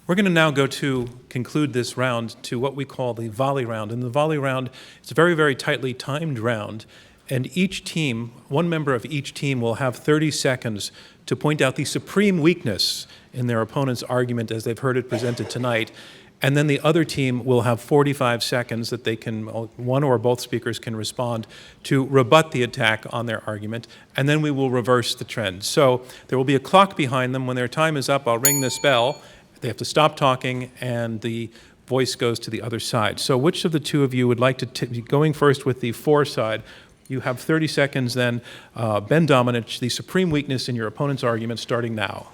We're going to now go to conclude this round to what we call the volley round. And the volley round is a very, very tightly timed round. And each team, one member of each team will have 30 seconds to point out the supreme weakness in their opponent's argument as they've heard it presented tonight. And then the other team will have 45 seconds that they can, one or both speakers can respond to rebut the attack on their argument. And then we will reverse the trend. So there will be a clock behind them. When their time is up, I'll ring this bell. They have to stop talking, and the voice goes to the other side. So which of the two of you would like to be going first with the for side? You have 30 seconds then. Ben Domenech, the supreme weakness in your opponent's argument, starting now.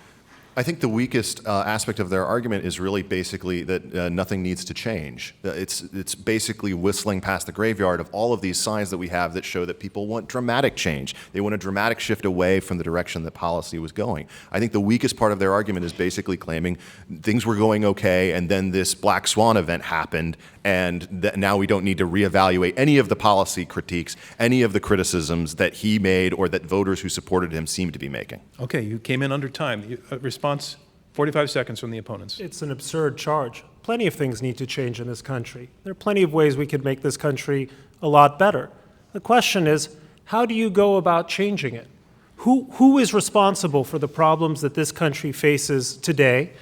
I think the weakest aspect of their argument is really basically that nothing needs to change. It's basically whistling past the graveyard of all of these signs that we have that show that people want dramatic change. They want a dramatic shift away from the direction that policy was going. I think the weakest part of their argument is basically claiming things were going okay, and then this black swan event happened, and now we don't need to reevaluate any of the policy critiques, any of the criticisms that he made or that voters who supported him seem to be making. Okay, you came in under time. Response, 45 seconds from the opponents. It's an absurd charge. Plenty of things need to change in this country. There are plenty of ways we could make this country a lot better. The question is, how do you go about changing it? Who is responsible for the problems that this country faces today?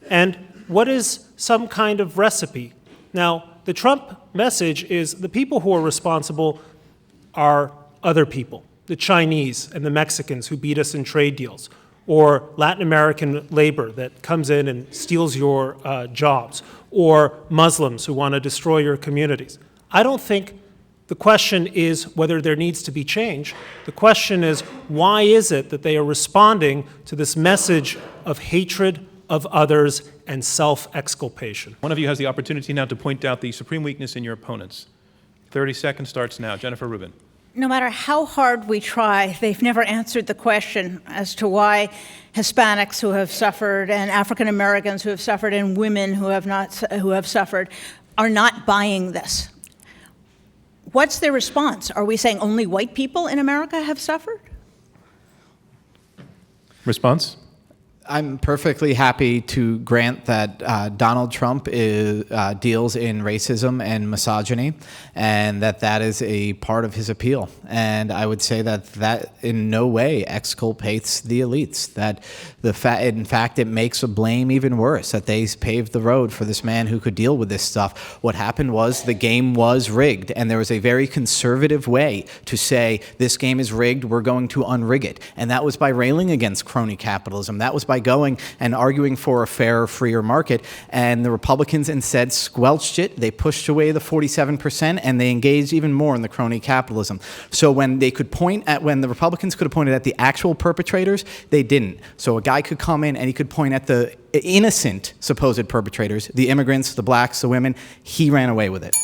And what is some kind of recipe? Now, the Trump message is the people who are responsible are other people, the Chinese and the Mexicans who beat us in trade deals, or Latin American labor that comes in and steals your jobs, or Muslims who want to destroy your communities. I don't think the question is whether there needs to be change. The question is, why is it that they are responding to this message of hatred of others and self-exculpation? One of you has the opportunity now to point out the supreme weakness in your opponents. 30 seconds starts now. Jennifer Rubin. No matter how hard we try, they've never answered the question as to why Hispanics who have suffered and African Americans who have suffered and women who have suffered are not buying this. What's their response? Are we saying only white people in America have suffered? Response? I'm perfectly happy to grant that Donald Trump deals in racism and misogyny, and that is a part of his appeal. And I would say that in no way exculpates the elites. That in fact, it makes a blame even worse, that they paved the road for this man who could deal with this stuff. What happened was the game was rigged, and there was a very conservative way to say this game is rigged, we're going to unrig it. And that was by railing against crony capitalism. That was by going and arguing for a fairer, freer market, and the Republicans instead squelched it. They pushed away the 47%, and they engaged even more in the crony capitalism. So when the Republicans could have pointed at the actual perpetrators, they didn't. So a guy could come in and he could point at the innocent supposed perpetrators, the immigrants, the blacks, the women. He ran away with it.